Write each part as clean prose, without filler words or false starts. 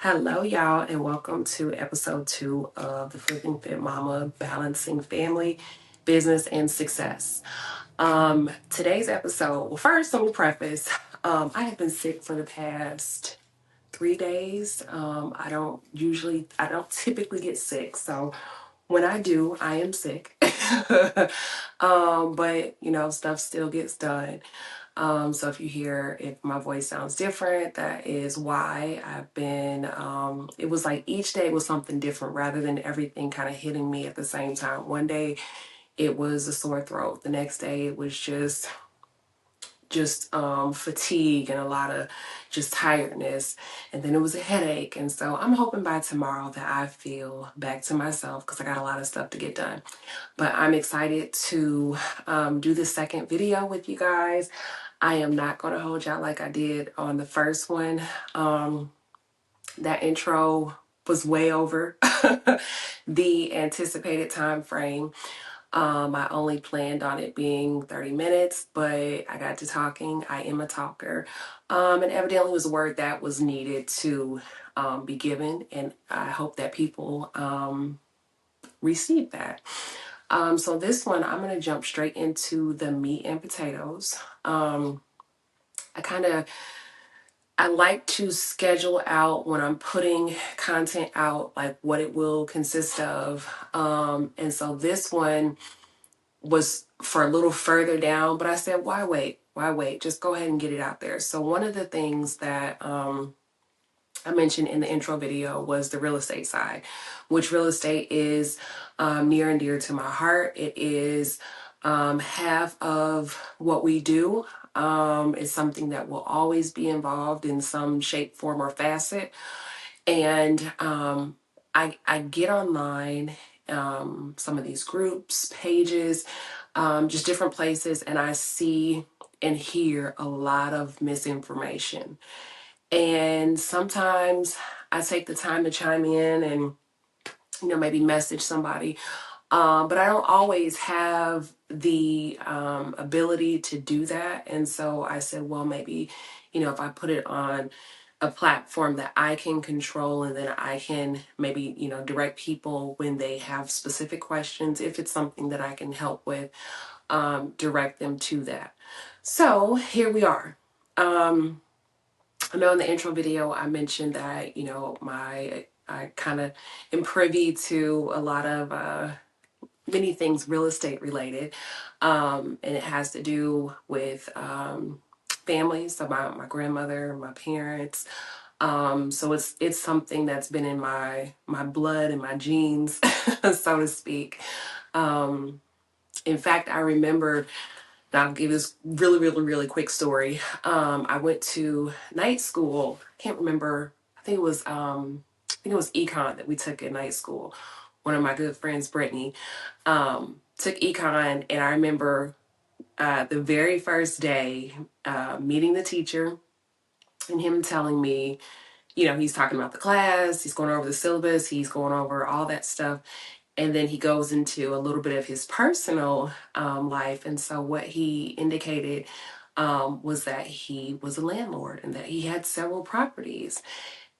Hello, y'all, and welcome to episode 2 of the Flipping Fit Mama Balancing Family, Business, and Success. Today's episode, well, first, let me preface I have been sick for the past 3 days. I don't typically get sick, so when I do, I am sick. But stuff still gets done. So if my voice sounds different, that is why I've been, it was like each day was something different rather than everything kind of hitting me at the same time. One day it was a sore throat. The next day it was just fatigue and a lot of just tiredness, and then it was a headache. And so I'm hoping by tomorrow that I feel back to myself because I got a lot of stuff to get done. But I'm excited to do the second video with you guys. I am not going to hold y'all like I did on the first one. That intro was way over the anticipated time frame. I only planned on it being 30 minutes, but I got to talking. I am a talker. And evidently it was a word that was needed to be given. And I hope that people receive that. So this one, I'm going to jump straight into the meat and potatoes. I like to schedule out when I'm putting content out, like what it will consist of. And so this one was for a little further down, but I said, why wait? Why wait? Just go ahead and get it out there. So one of the things that I mentioned in the intro video was the real estate side, which real estate is near and dear to my heart. It is half of what we do. It's something that will always be involved in some shape, form, or facet. And I get online, some of these groups, pages, just different places, and I see and hear a lot of misinformation. And sometimes I take the time to chime in and, maybe message somebody. But I don't always have the ability to do that. And so I said, well, maybe, if I put it on a platform that I can control, and then I can maybe, direct people when they have specific questions, if it's something that I can help with, direct them to that. So here we are. I know in the intro video I mentioned that, I kind of am privy to a lot of many things real estate related. And it has to do with families, so my grandmother, my parents. So it's something that's been in my blood and my genes, so to speak. In fact, I remember, and I'll give this really, really, really quick story. I went to night school. I can't remember. I think it was econ that we took at night school. One of my good friends, Brittany, took econ, and I remember the very first day meeting the teacher and him telling me, he's talking about the class, he's going over the syllabus, he's going over all that stuff. And then he goes into a little bit of his personal life. And so what he indicated was that he was a landlord and that he had several properties.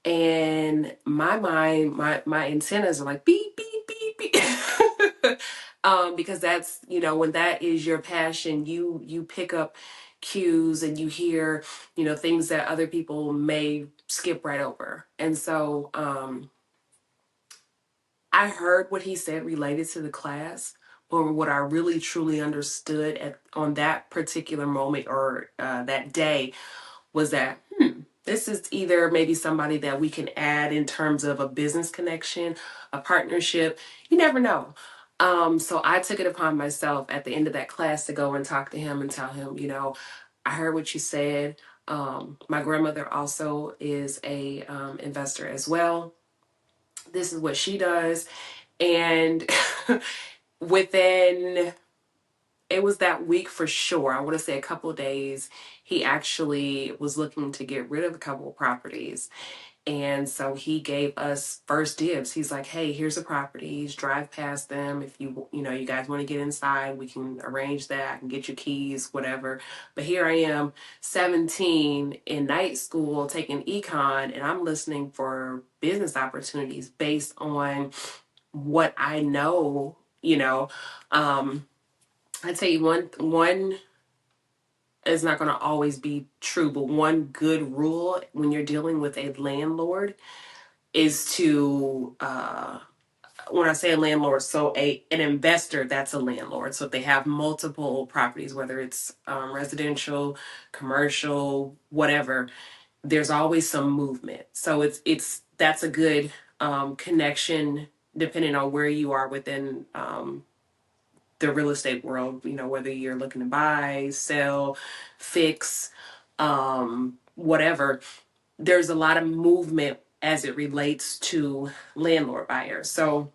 And my mind, my antennas are like beep, beep, beep, beep. Because that's, when that is your passion, you pick up cues and you hear, things that other people may skip right over. And so I heard what he said related to the class, but what I really truly understood on that particular moment or that day was that this is either maybe somebody that we can add in terms of a business connection, a partnership. You never know. So I took it upon myself at the end of that class to go and talk to him and tell him, I heard what you said. My grandmother also is a investor as well. This is what she does. And within it was that week for sure. I want to say a couple of days. He actually was looking to get rid of a couple of properties. And so he gave us first dibs. He's like, "Hey, here's the properties. Drive past them. If you guys want to get inside, we can arrange that. I can get you keys, whatever." But here I am, 17 in night school taking econ, and I'm listening for business opportunities based on what I know, I tell you one is not going to always be true, but one good rule when you're dealing with a landlord is to when I say a landlord, so an investor that's a landlord. So if they have multiple properties, whether it's residential, commercial, whatever, there's always some movement. So it's that's a good connection depending on where you are within the real estate world. Whether you're looking to buy, sell, fix, whatever, there's a lot of movement as it relates to landlord buyers. So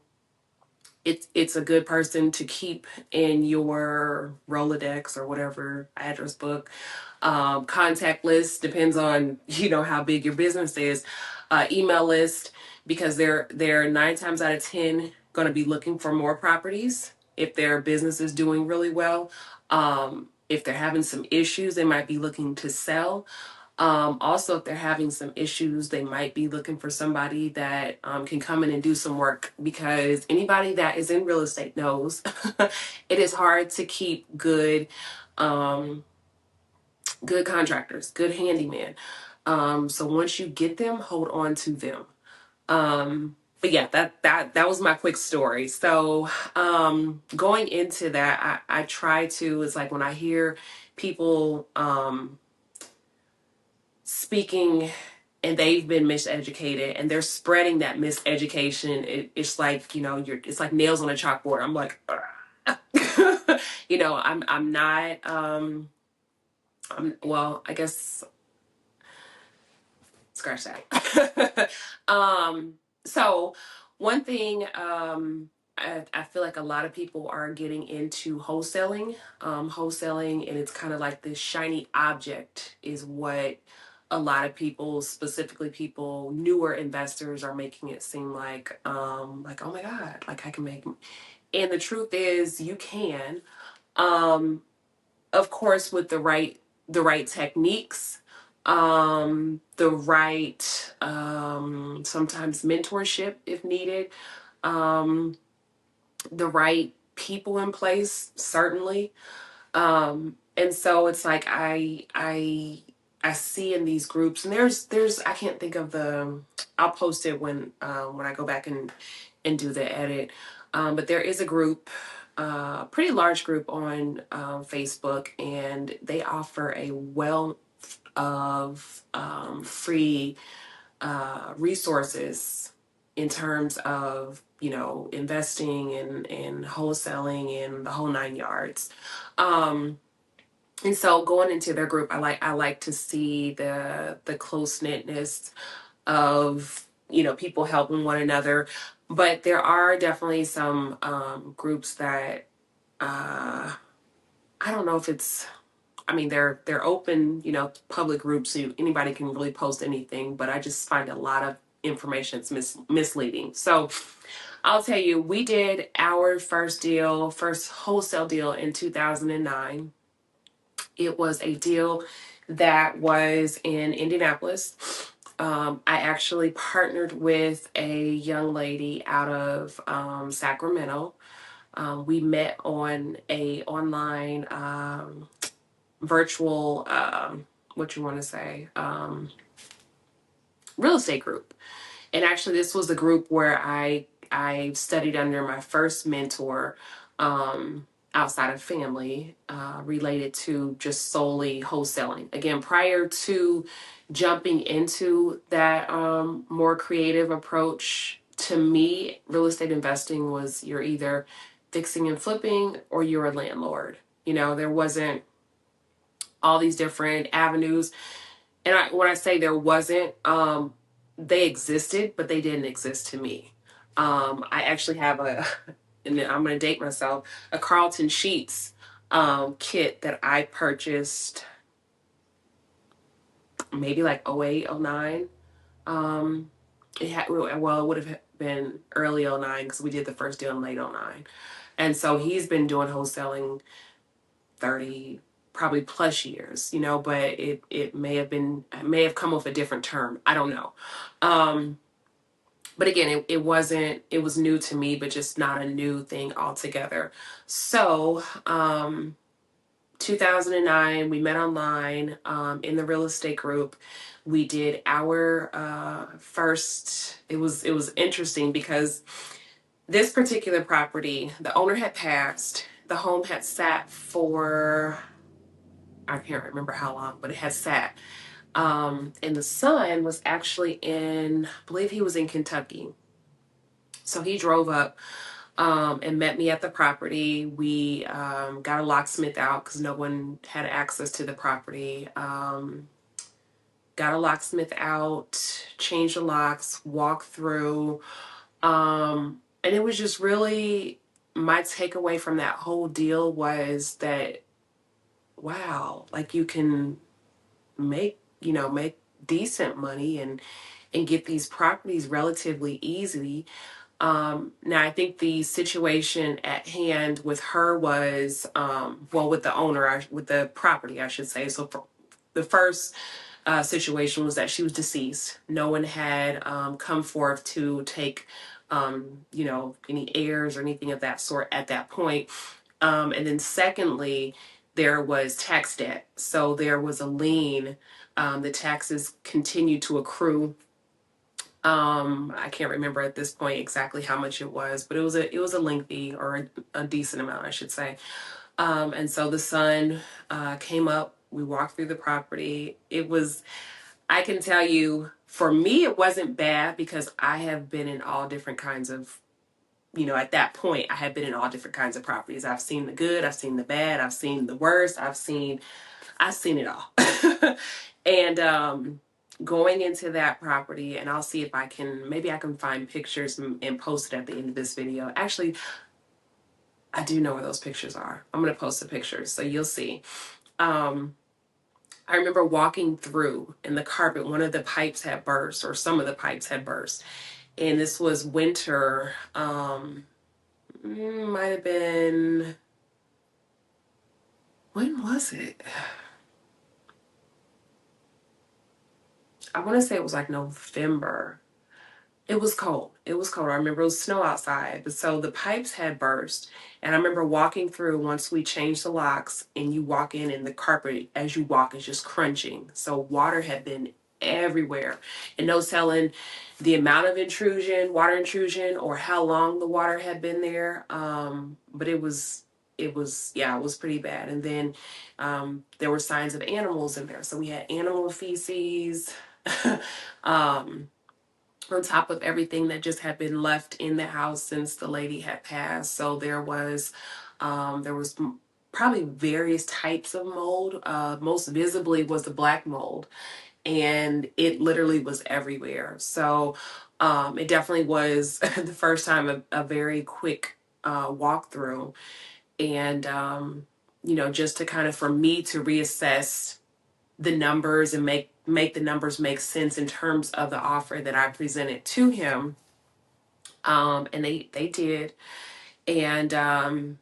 it's a good person to keep in your Rolodex or whatever address book, contact list, depends on how big your business is, email list, because they're 9 times out of 10 going to be looking for more properties if their business is doing really well. If they're having some issues, they might be looking to sell. Also, if they're having some issues, they might be looking for somebody that can come in and do some work, because anybody that is in real estate knows it is hard to keep um, good contractors, good handyman. So once you get them, hold on to them. But yeah, that was my quick story. So going into that, I try to, it's like when I hear people speaking and they've been miseducated and they're spreading that miseducation, it's like it's like nails on a chalkboard. I'm like I'm not well, I guess scratch that. So one thing, I feel like a lot of people are getting into wholesaling, and it's kind of like this shiny object is what a lot of people, specifically people, newer investors, are making it seem like, oh my God, like I can make, and the truth is you can, um, of course, with the right techniques, the right sometimes mentorship if needed, um, the right people in place, certainly. And so it's like I see in these groups, and there's I can't think of I'll post it when I go back and do the edit. But there is a group, pretty large group on Facebook, and they offer a wealth of free resources in terms of investing and wholesaling and the whole 9 yards. And so going into their group, I like to see the close knitness of people helping one another. But there are definitely some groups that I don't know if it's, I mean, they're open, public groups, so anybody can really post anything. But I just find a lot of information is misleading. So I'll tell you, we did our first wholesale deal in 2009. It was a deal that was in Indianapolis. I actually partnered with a young lady out of Sacramento. We met on a online virtual, what you want to say, real estate group. And actually, this was a group where I studied under my first mentor, outside of family, related to just solely wholesaling. Again, prior to jumping into that more creative approach, to me, real estate investing was you're either fixing and flipping or you're a landlord. There wasn't all these different avenues. And when I say there wasn't, they existed, but they didn't exist to me. I actually have and I'm going to date myself, a Carlton Sheets kit that I purchased maybe like 08, 09. Well, it would have been early 09 because we did the first deal in late 09. And so he's been doing wholesaling 30 probably plus years, but it may have come with a different term. I don't know. But again, it was new to me, but just not a new thing altogether. So 2009, we met online in the real estate group. We did our first. It was interesting because this particular property, the owner had passed. The home had sat for, I can't remember how long, but it had sat. And the son was actually I believe he was in Kentucky. So he drove up and met me at the property. We got a locksmith out because no one had access to the property. Got a locksmith out, changed the locks, walked through. And it was just really, my takeaway from that whole deal was that, wow, like you can make decent money and get these properties relatively easily. Now, I think the situation at hand with her was, with the owner, with the property, I should say. So for the first situation was that she was deceased. No one had come forth to take, any heirs or anything of that sort at that point. And then secondly, there was tax debt. So there was a lien. The taxes continued to accrue. I can't remember at this point exactly how much it was, but it was a lengthy or a decent amount, I should say. And so the son came up. We walked through the property. I can tell you, for me, it wasn't bad because I have been in all different kinds of, at that point, I had been in all different kinds of properties. I've seen the good, I've seen the bad, I've seen the worst, I've seen it all. And going into that property, and I'll see if maybe I can find pictures and post it at the end of this video. Actually, I do know where those pictures are. I'm going to post the pictures so you'll see. I remember walking through and the carpet, one of the pipes had burst, or some of the pipes had burst. And this was winter, might have been, when was it? I want to say it was like November. It was cold. It was cold. I remember it was snow outside. But so the pipes had burst. And I remember walking through once we changed the locks, and you walk in and the carpet as you walk is just crunching. So water had been everywhere. And no telling the amount of water intrusion, or how long the water had been there. But yeah, it was pretty bad. And then there were signs of animals in there. So we had animal feces. On top of everything that just had been left in the house since the lady had passed. So there was probably various types of mold. Most visibly was the black mold, and it literally was everywhere. So it definitely was the first time a very quick walkthrough, and just to kind of, for me to reassess the numbers and make the numbers make sense in terms of the offer that I presented to him. And they did. And that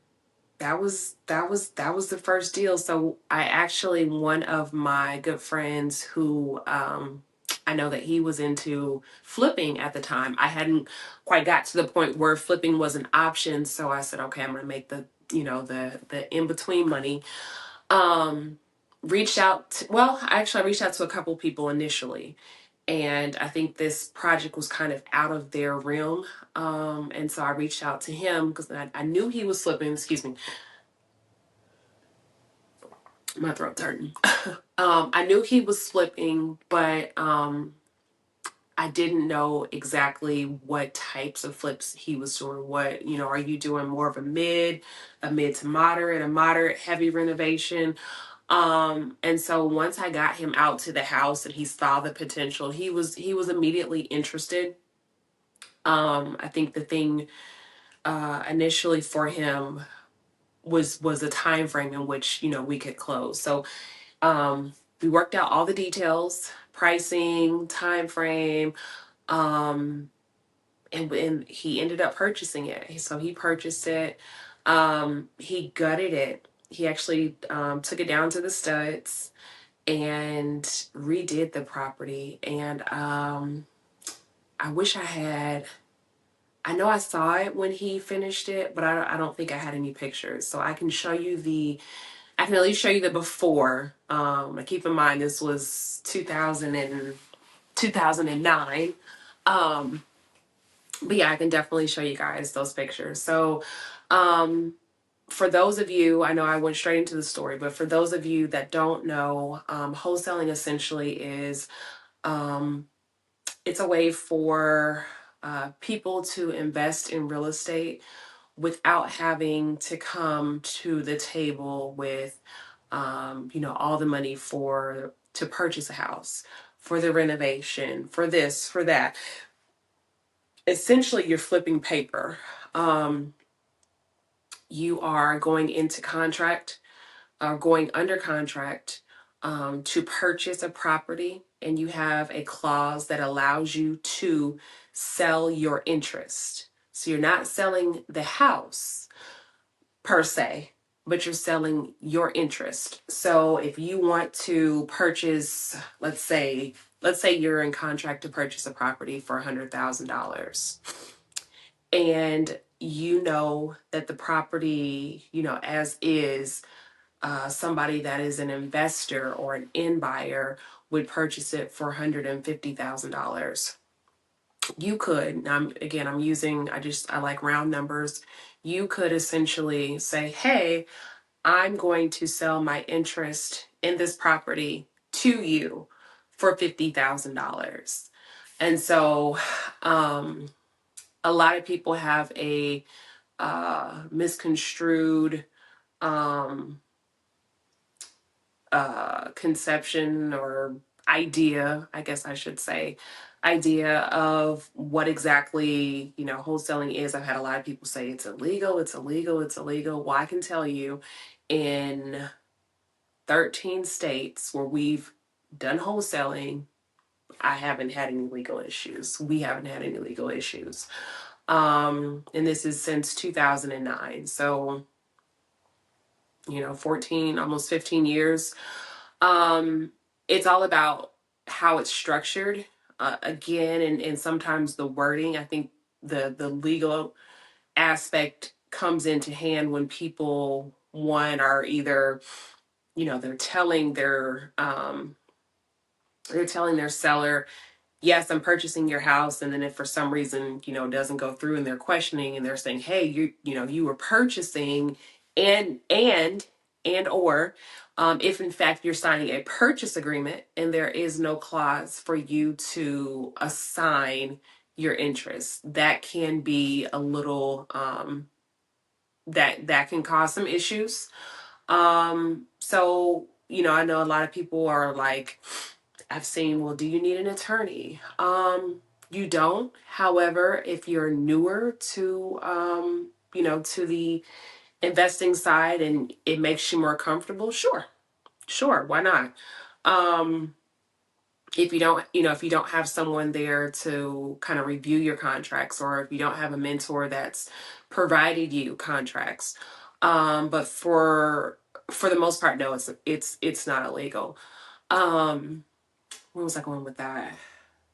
was the first deal. So one of my good friends who I know that he was into flipping at the time. I hadn't quite got to the point where flipping was an option. So I said, okay, I'm going to make the in-between money. I reached out to a couple people initially, and I think this project was kind of out of their realm. And so I reached out to him because I knew he was flipping. Excuse me, my throat's hurting. I knew he was flipping, but I didn't know exactly what types of flips he was doing. What, are you doing more of a mid to moderate, a moderate heavy renovation? And so once I got him out to the house and he saw the potential, he was immediately interested. I think the thing initially for him was the time frame in which, you know, we could close. So we worked out all the details, pricing, time frame, um, and he ended up purchasing it. So he purchased it. He gutted it. He actually took it down to the studs and redid the property. And I wish I had. I know I saw it when he finished it, but I don't think I had any pictures. So I can show you I can at least show you the before. Keep in mind this was 2009. Um, but yeah, I can definitely show you guys those pictures. So, for those of you, I know I went straight into the story, but for those of you that don't know, wholesaling essentially is, um, it's a way for people to invest in real estate without having to come to the table with, you know, all the money to purchase a house, for the renovation, for this, for that. Essentially, you're flipping paper. Um, you are going into contract or going under contract to purchase a property, and you have a clause that allows you to sell your interest. So you're not selling the house per se, but you're selling your interest. So if you want to purchase, let's say you're in contract to purchase a property for $100,000, and you know that the property, you know, as is, somebody that is an investor or an end buyer would purchase it for $150,000. You could, I'm using, I like round numbers. You could essentially say, hey, I'm going to sell my interest in this property to you for $50,000. And so, a lot of people have a misconstrued um, conception or idea, I guess I should say, idea of what exactly, you know, wholesaling is. I've had a lot of people say it's illegal, it's illegal, it's illegal. Well, I can tell you in 13 states where we've done wholesaling, I haven't had any legal issues. We haven't had any legal issues. And this is since 2009. So, you know, 14, almost 15 years. Um, it's all about how it's structured. Again, and sometimes the wording. I think the legal aspect comes into hand when people, one, are either, you know, they're telling their seller, yes, I'm purchasing your house. And then if for some reason, you know, it doesn't go through and they're questioning and they're saying, hey, you know, you were purchasing and or if in fact you're signing a purchase agreement and there is no clause for you to assign your interest, that can be a little, that can cause some issues. So, you know, I know a lot of people are like, I've seen, well, do you need an attorney? You don't. However, if you're newer to, you know, to the investing side and it makes you more comfortable, sure, sure, why not? Um, if you don't, you know, if you don't have someone there to kind of review your contracts, or if you don't have a mentor that's provided you contracts, but for the most part, no, it's not illegal. Um, where was I going with that?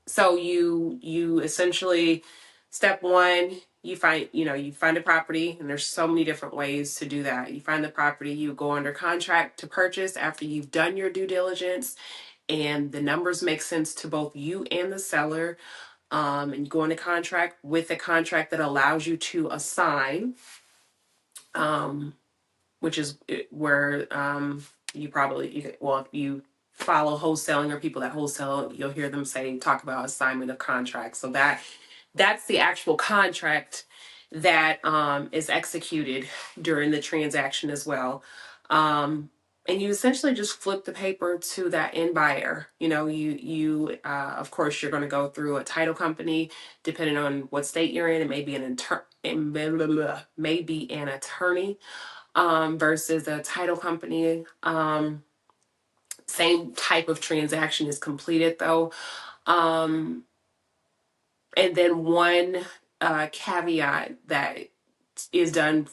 So you essentially, step one, you find a property, and there's so many different ways to do that. You find the property, you go under contract to purchase after you've done your due diligence and the numbers make sense to both you and the seller. And you go into contract with a contract that allows you to assign, um, which is where well, if you follow wholesaling or people that wholesale, you'll hear them talk about assignment of contracts. So that's the actual contract that is executed during the transaction as well. And you essentially just flip the paper to that end buyer. You know, you of course you're going to go through a title company, depending on what state you're in. It may be an attorney. versus a title company. Same type of transaction is completed though. Um, and then one caveat that is done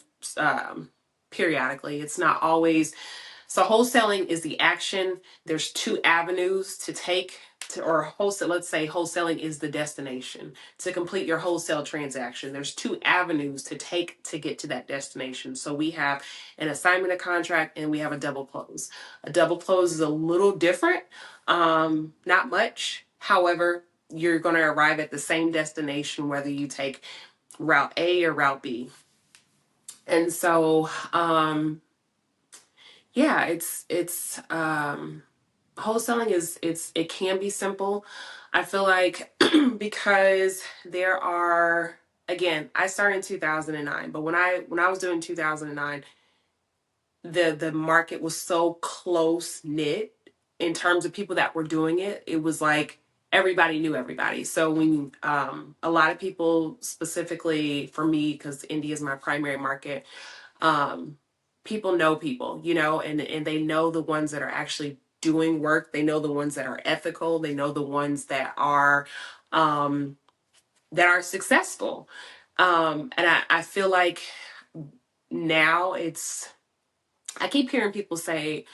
periodically. It's not always. So wholesaling is the action. There's two avenues to take to, or wholesale. Let's say wholesaling is the destination to complete your wholesale transaction. There's two avenues to take to get to that destination. So we have an assignment of contract and we have a double close. A double close is a little different, not much. However, you're going to arrive at the same destination whether you take route A or route B. And so, yeah, it's wholesaling is it can be simple. I feel like because there are, again, I started in 2009, but when I was doing 2009, the market was so close knit in terms of people that were doing it. It was like everybody knew everybody. So when a lot of people, specifically for me, because India is my primary market, um, people know people, and they know the ones that are actually doing work. They know the ones that are ethical. They know the ones um, that are successful. And I feel like now I keep hearing people say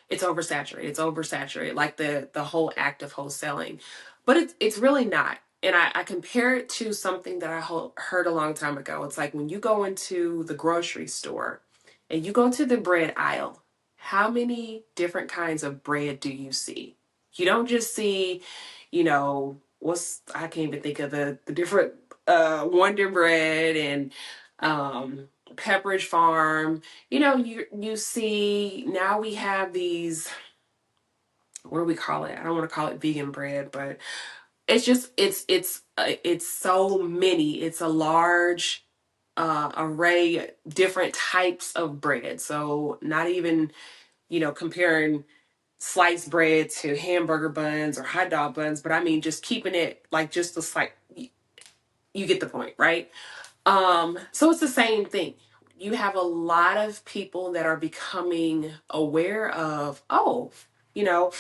it's oversaturated. It's oversaturated, like the whole act of wholesaling, but it's really not. And I compare it to something that I heard a long time ago. It's like when you go into the grocery store and you go to the bread aisle, how many different kinds of bread do you see? You don't just see, I can't even think of the different Wonder Bread and Pepperidge Farm. You see now we have these, what do we call it? I don't want to call it vegan bread, but it's just it's so many. It's a large array, different types of bread. So not even, comparing sliced bread to hamburger buns or hot dog buns, but I mean just keeping it like just a slight, you get the point, right? So it's the same thing. You have a lot of people that are becoming aware of, oh, you know,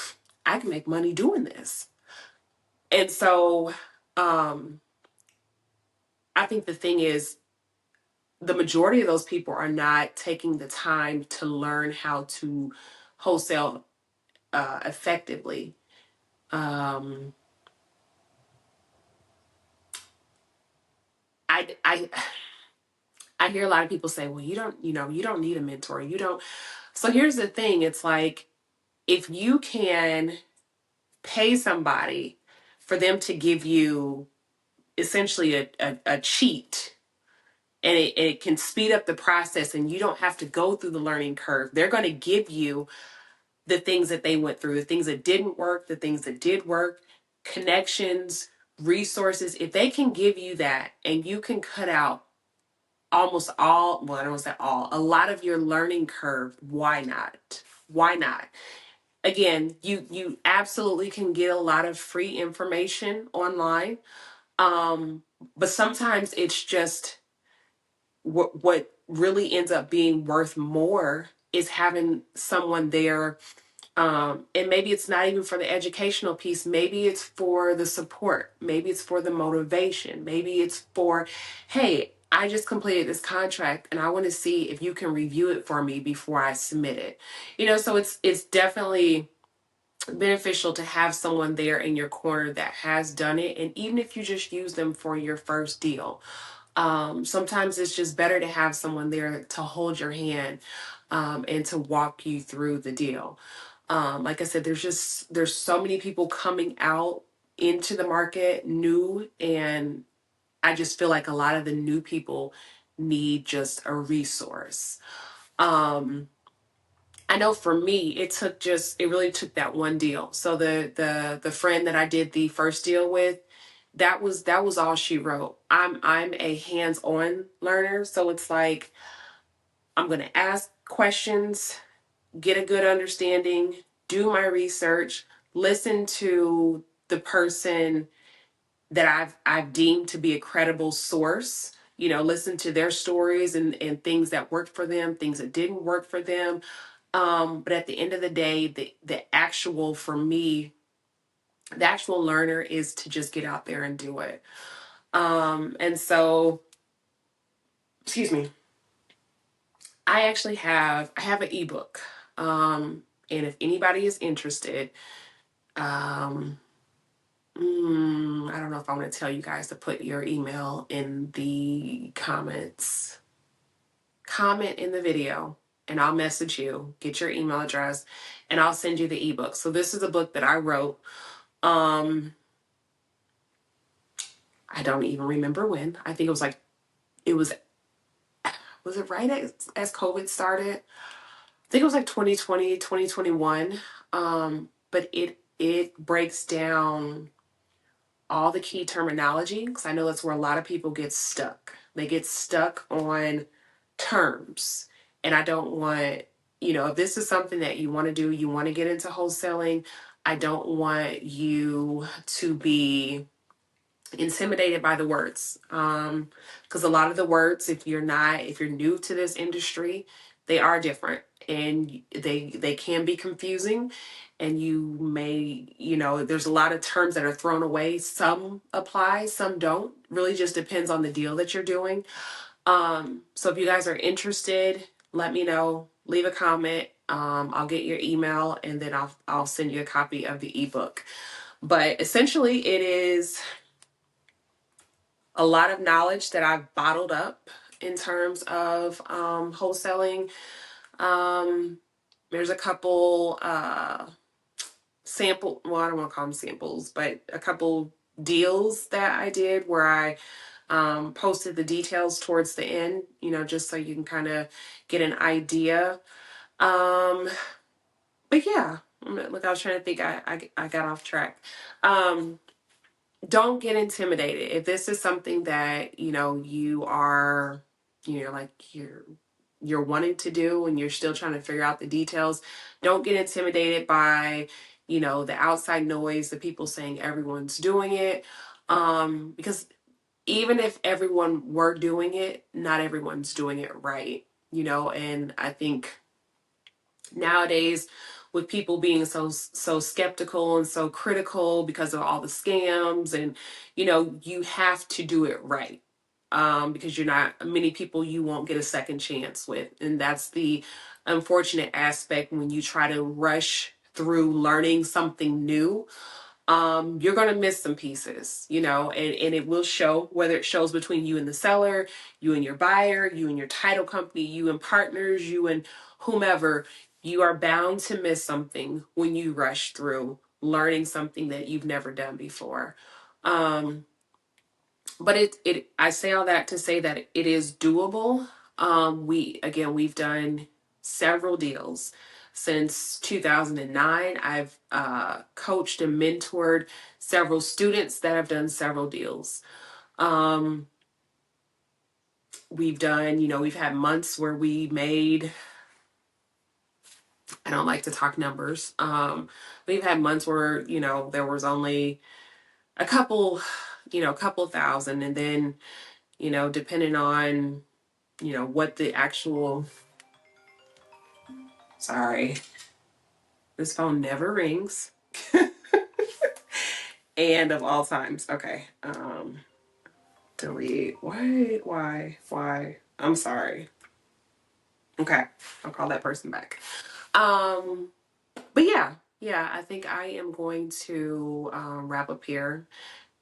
I can make money doing this. And so I think the thing is, the majority of those people are not taking the time to learn how to wholesale effectively. Um, I, I, I hear a lot of people say, well, you don't need a mentor. You don't. So here's the thing. It's like, if you can pay somebody for them to give you essentially a cheat, and it can speed up the process and you don't have to go through the learning curve. They're going to give you the things that they went through, the things that didn't work, the things that did work, connections, resources. If they can give you that and you can cut out almost all, well, I don't want to say all, a lot of your learning curve, why not? Why not? Again, you absolutely can get a lot of free information online. Um, but sometimes it's just what really ends up being worth more is having someone there. And maybe it's not even for the educational piece. Maybe it's for the support. Maybe it's for the motivation. Maybe it's for, hey, I just completed this contract and I want to see if you can review it for me before I submit it. So it's definitely beneficial to have someone there in your corner that has done it. And even if you just use them for your first deal, sometimes it's just better to have someone there to hold your hand and to walk you through the deal. Like I said, there's so many people coming out into the market new, and I just feel like a lot of the new people need just a resource. Um, I know for me, it really took that one deal. So the friend that I did the first deal with, that was all she wrote. I'm a hands-on learner, so it's like I'm going to ask questions, get a good understanding, do my research, listen to the person that I've deemed to be a credible source, listen to their stories and things that worked for them, things that didn't work for them. But at the end of the day, the actual, for me, the actual learner is to just get out there and do it. And so, excuse me, I have an ebook. And if anybody is interested, um, I don't know if I want to tell you guys to put your email in the comments. Comment in the video and I'll message you, get your email address, and I'll send you the ebook. So this is a book that I wrote. I don't even remember when. I think it was it right as COVID started? I think it was like 2020, 2021. But it breaks down all the key terminology, because I know that's where a lot of people get stuck. They get stuck on terms. And I don't want, if this is something that you want to do, you want to get into wholesaling, I don't want you to be intimidated by the words. Because a lot of the words, if you're new to this industry, they are different and they can be confusing, and you may, there's a lot of terms that are thrown away. Some apply, some don't. Really just depends on the deal that you're doing. So if you guys are interested, let me know, leave a comment. I'll get your email and then I'll send you a copy of the ebook. But essentially it is a lot of knowledge that I've bottled up in terms of wholesaling. There's a couple I don't want to call them samples, but a couple deals that I did where I posted the details towards the end, just so you can kind of get an idea. But yeah, look, I was trying to think, I got off track. Don't get intimidated. If this is something that, you are, like you're wanting to do and you're still trying to figure out the details, don't get intimidated by, the outside noise, the people saying everyone's doing it. Because even if everyone were doing it, not everyone's doing it right, and I think nowadays, with people being so skeptical and so critical because of all the scams, and you have to do it right, because you're not, many people you won't get a second chance with, and that's the unfortunate aspect when you try to rush through learning something new. You're going to miss some pieces, and it will show, whether it shows between you and the seller, you and your buyer, you and your title company, you and partners, you and whomever. You are bound to miss something when you rush through learning something that you've never done before. But I say all that to say that it is doable. We've done several deals since 2009. I've coached and mentored several students that have done several deals. We've had months where we made, I don't like to talk numbers. We've had months where, there was only a couple thousand, and then, depending on, what the actual, sorry, this phone never rings. And of all times. Okay. Delete. Why? I'm sorry. Okay. I'll call that person back. But yeah, I think I am going to wrap up here.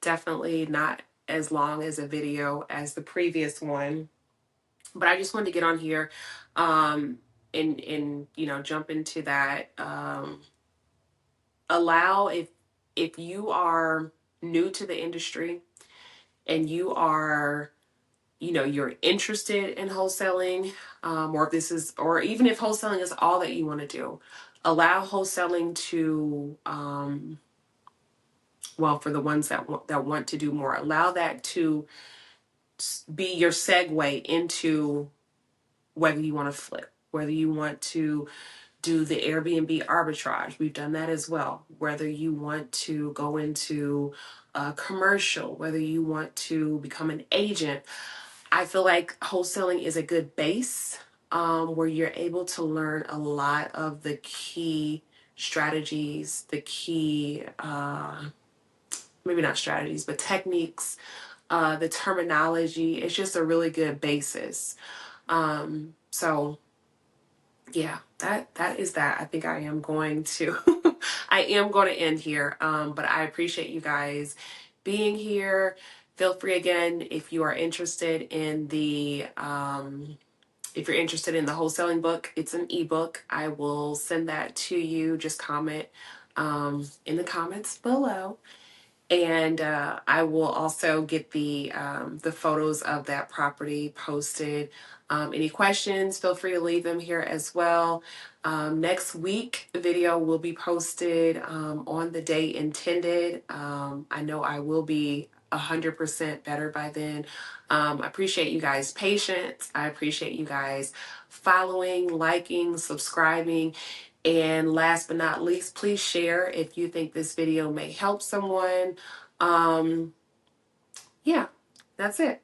Definitely not as long as a video as the previous one, but I just wanted to get on here and jump into that. Allow, if you are new to the industry and you are, you're interested in wholesaling, or even if wholesaling is all that you want to do, allow wholesaling to, for the ones that want to do more, allow that to be your segue into whether you want to flip, whether you want to do the Airbnb arbitrage. We've done that as well. Whether you want to go into a commercial, whether you want to become an agent, I feel like wholesaling is a good base where you're able to learn a lot of the key strategies, the key, maybe not strategies, but techniques, the terminology. It's just a really good basis. So yeah, that is that. I think I am going to I am going to end here. But I appreciate you guys being here. Feel free again if you are interested in the if you're interested in the wholesaling book. It's an ebook. I will send that to you. Just comment in the comments below. And I will also get the photos of that property posted. Any questions, feel free to leave them here as well. Next week, the video will be posted on the day intended. I know I will be 100% better by then. I appreciate you guys' patience. I appreciate you guys following, liking, subscribing. And last but not least, please share if you think this video may help someone. Yeah, that's it.